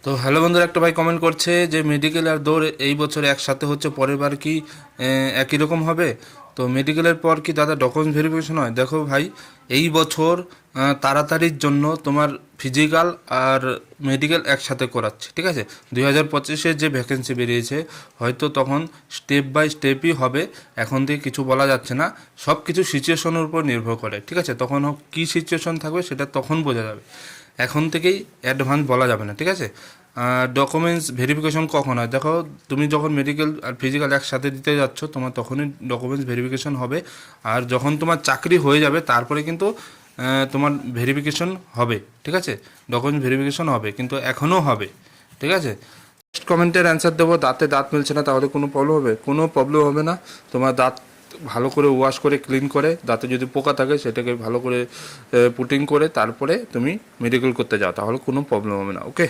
তো হ্যালো বন্ধুরা, একটা ভাই কমেন্ট করছে যে মেডিকেল আর দৌড় এই বছর একসাথে হচ্ছে, পরের বার কি একই রকম হবে? তো মেডিকেলের পর কি দাদা ডকুমেন্টস ভেরিফিকেশন হয়? দেখো ভাই, এই বছর তাড়াতাড়ির জন্য তোমার ফিজিক্যাল আর মেডিকেল একসাথে করাচ্ছে, ঠিক আছে? 2025-এ যে ভ্যাকেন্সি বেরিয়েছে, হয়তো তখন স্টেপ বাই স্টেপই হবে। এখন থেকে কিছু বলা যাচ্ছে না, সব কিছু সিচুয়েশনের উপর নির্ভর করে, ঠিক আছে? তখন কী সিচুয়েশন থাকবে সেটা তখন বোঝা যাবে, এখন থেকেই অ্যাডভান্স বলা যাবে না, ঠিক আছে? ডকুমেন্টস ভেরিফিকেশন কখন হয়? দেখো, তুমি যখন মেডিকেল আর ফিজিক্যাল একসাথে দিতে যাচ্ছ, তোমার তখনই ডকুমেন্টস ভেরিফিকেশন হবে। আর যখন তোমার চাকরি হয়ে যাবে তারপরে কিন্তু তোমার ভেরিফিকেশন হবে, ঠিক আছে? ডকুমেন্টস ভেরিফিকেশন হবে, কিন্তু এখনও হবে, ঠিক আছে? নেক্সট কমেন্টের অ্যান্সার দেবো, দাঁতে দাঁত মিলছে না, তাহলে কোনো প্রবলেম হবে? কোনো প্রবলেম হবে না। তোমার দাঁত ভালো করে ওয়াশ করে ক্লিন করে, দাঁতে যদি পোকা থাকে সেটাকে ভালো করে পুটিং করে তারপরে তুমি মেডিকেল করতে যাও, তাহলে কোনো প্রবলেম হবে না। ওকে।